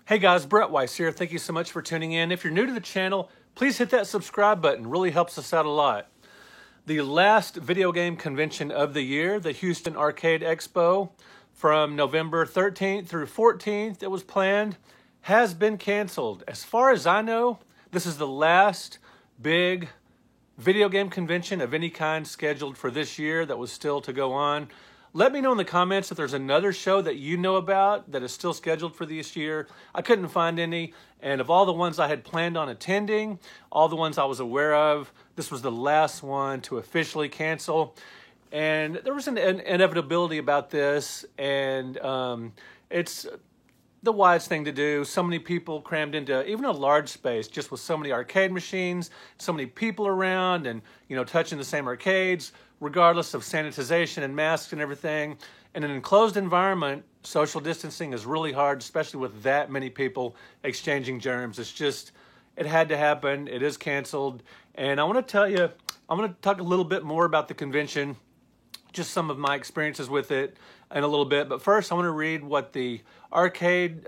Hey guys, Brett Weiss here. Thank you so much for tuning in. If you're new to the channel, please hit that subscribe button. It really helps us out a lot. The last video game convention of the year, the Houston Arcade Expo, from November 13th through 14th, it was planned, has been canceled. As far as I know, this is the last big video game convention of any kind scheduled for this year that was still to go on. Let me know in the comments if there's another show that you know about that is still scheduled for this year. I couldn't find any, and of all the ones I had planned on attending, all the ones I was aware of, this was the last one to officially cancel. And there was an inevitability about this, and it's the wise thing to do. So many people crammed into even a large space, just with so many arcade machines, so many people around, and touching the same arcades, regardless of sanitization and masks and everything. In an enclosed environment, social distancing is really hard, especially with that many people exchanging germs. It had to happen. It is canceled. And I want to tell you, I'm going to talk a little bit more about the convention, just some of my experiences with it in a little bit. But first, I want to read what the Houston Arcade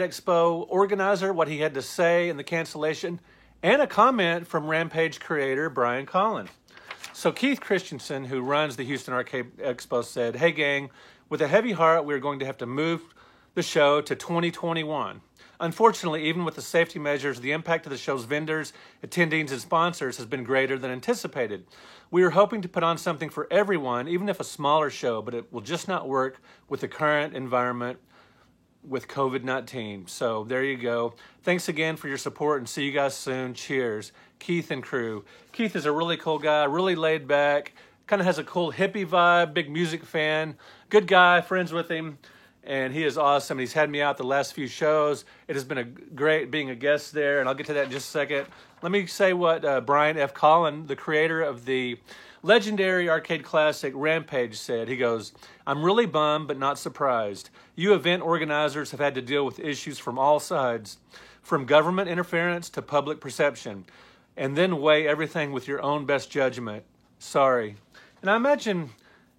Expo organizer, what he had to say in the cancellation, and a comment from Rampage creator Brian Collin. So Keith Christensen, who runs the Houston Arcade Expo, said, "Hey gang, with a heavy heart, we're going to have to move the show to 2021. Unfortunately, even with the safety measures, the impact of the show's vendors, attendees, and sponsors has been greater than anticipated. We were hoping to put on something for everyone, even if a smaller show, but it will just not work with the current environment with COVID-19. So there you go. Thanks again for your support, and see you guys soon. Cheers. Keith and crew." Keith is a really cool guy, really laid back, kind of has a cool hippie vibe, big music fan, good guy, friends with him, and he is awesome. He's had me out the last few shows. It has been a great being a guest there, and I'll get to that in just a second. Let me say what Brian F. Collin, the creator of the legendary arcade classic Rampage, said. He goes, "I'm really bummed but not surprised. You event organizers have had to deal with issues from all sides, from government interference to public perception, and then weigh everything with your own best judgment. Sorry." And I imagine,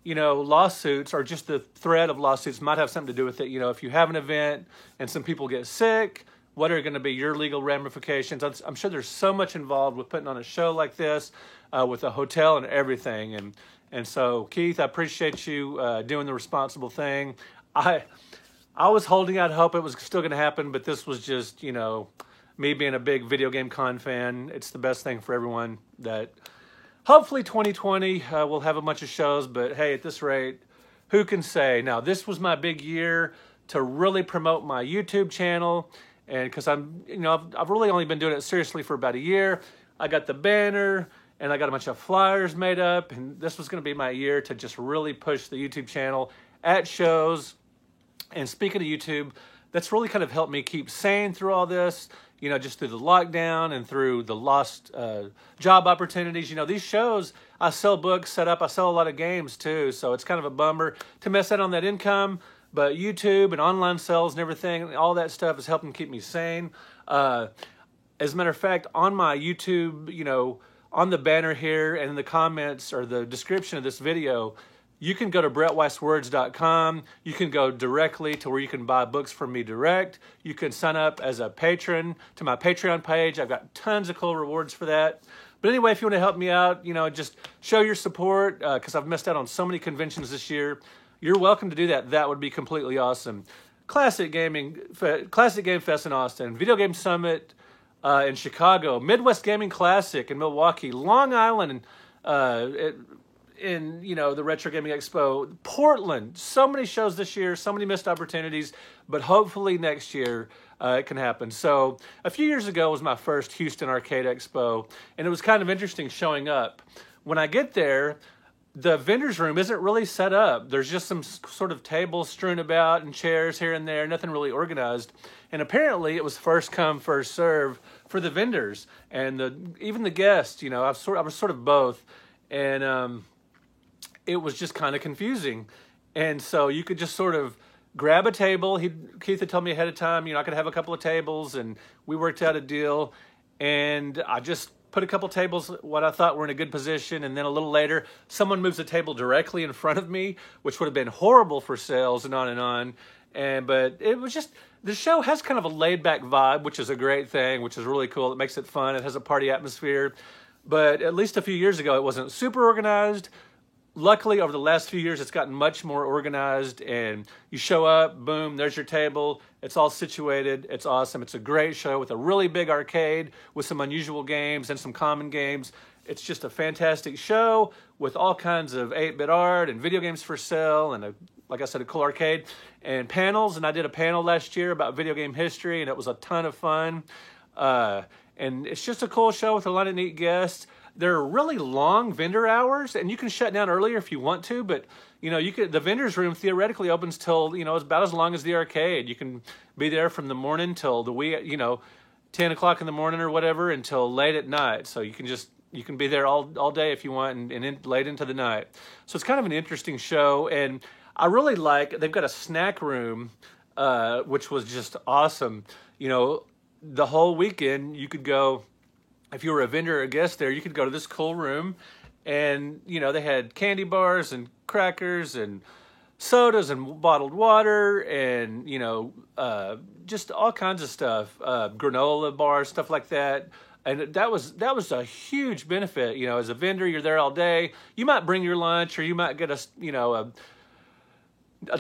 lawsuits, or just the threat of lawsuits, might have something to do with it. If you have an event and some people get sick, what are going to be your legal ramifications? I'm sure there's so much involved with putting on a show like this, with a hotel and everything. And so, Keith, I appreciate you doing the responsible thing. I was holding out hope it was still going to happen, but this was just, me being a big video game con fan. It's the best thing for everyone. That hopefully 2020 we'll have a bunch of shows, but hey, at this rate, who can say? Now, this was my big year to really promote my YouTube channel, and because I've really only been doing it seriously for about a year. I got the banner, and I got a bunch of flyers made up, and this was going to be my year to just really push the YouTube channel at shows. And speaking of YouTube, that's really kind of helped me keep sane through all this, just through the lockdown and through the lost job opportunities. These shows, I sell books, set up, I sell a lot of games too, so it's kind of a bummer to miss out on that income. But YouTube and online sales and everything, all that stuff is helping keep me sane. As a matter of fact, on my YouTube, on the banner here and in the comments or the description of this video, you can go to brettweisswords.com. You can go directly to where you can buy books from me direct. You can sign up as a patron to my Patreon page. I've got tons of cool rewards for that. But anyway, if you want to help me out, just show your support, because I've missed out on so many conventions this year. You're welcome to do that. That would be completely awesome. Classic Game Fest in Austin, Video Game Summit in Chicago, Midwest Gaming Classic in Milwaukee, Long Island in the Retro Gaming Expo, Portland. So many shows this year, so many missed opportunities, but hopefully next year it can happen. So a few years ago was my first Houston Arcade Expo, and it was kind of interesting showing up. When I get there, the vendor's room isn't really set up. There's just some sort of tables strewn about and chairs here and there, nothing really organized. And apparently it was first come, first serve for the vendors and even the guests. I was sort of both, and it was just kind of confusing. And so you could just sort of grab a table. Keith had told me ahead of time, I could have a couple of tables, and we worked out a deal. And I just put a couple tables what I thought were in a good position, and then a little later, someone moves a table directly in front of me, which would have been horrible for sales, and on and on. But it was just, the show has kind of a laid back vibe, which is a great thing, which is really cool. It makes it fun. It has a party atmosphere. But at least a few years ago, it wasn't super organized. Luckily, over the last few years, it's gotten much more organized, and you show up, boom, there's your table. It's all situated. It's awesome. It's a great show with a really big arcade with some unusual games and some common games. It's just a fantastic show with all kinds of 8-bit art and video games for sale and, like I said, a cool arcade and panels. And I did a panel last year about video game history, and it was a ton of fun. And it's just a cool show with a lot of neat guests. There are really long vendor hours, and you can shut down earlier if you want to, but the vendor's room theoretically opens till, it's about as long as the arcade. You can be there from the morning till 10 o'clock in the morning or whatever until late at night. So you can be there all day if you want and late into the night. So it's kind of an interesting show, and I really they've got a snack room, which was just awesome. The whole weekend you could go. If you were a vendor or a guest there, you could go to this cool room, and they had candy bars and crackers and sodas and bottled water and just all kinds of stuff, granola bars, stuff like that. And that was a huge benefit. As a vendor, you're there all day. You might bring your lunch, or you might get a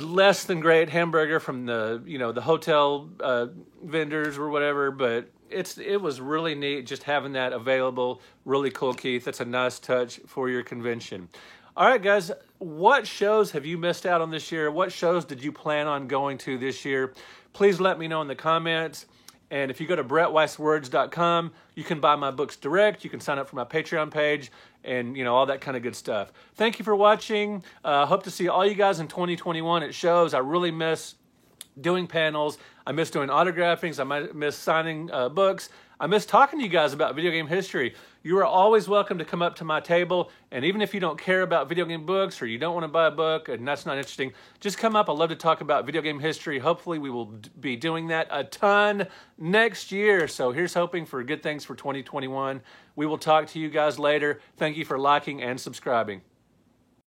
less than great hamburger from the hotel vendors or whatever, but it was really neat just having that available. Really cool, Keith. That's a nice touch for your convention. All right, guys, what shows have you missed out on this year? What shows did you plan on going to this year? Please let me know in the comments. And if you go to brettweisswords.com, you can buy my books direct. You can sign up for my Patreon page and, all that kind of good stuff. Thank you for watching. Hope to see all you guys in 2021 at shows. I really miss doing panels. I miss doing autographings. I miss signing books. I miss talking to you guys about video game history. You are always welcome to come up to my table, and even if you don't care about video game books or you don't want to buy a book and that's not interesting, just come up. I love to talk about video game history. Hopefully we will be doing that a ton next year. So here's hoping for good things for 2021. We will talk to you guys later. Thank you for liking and subscribing.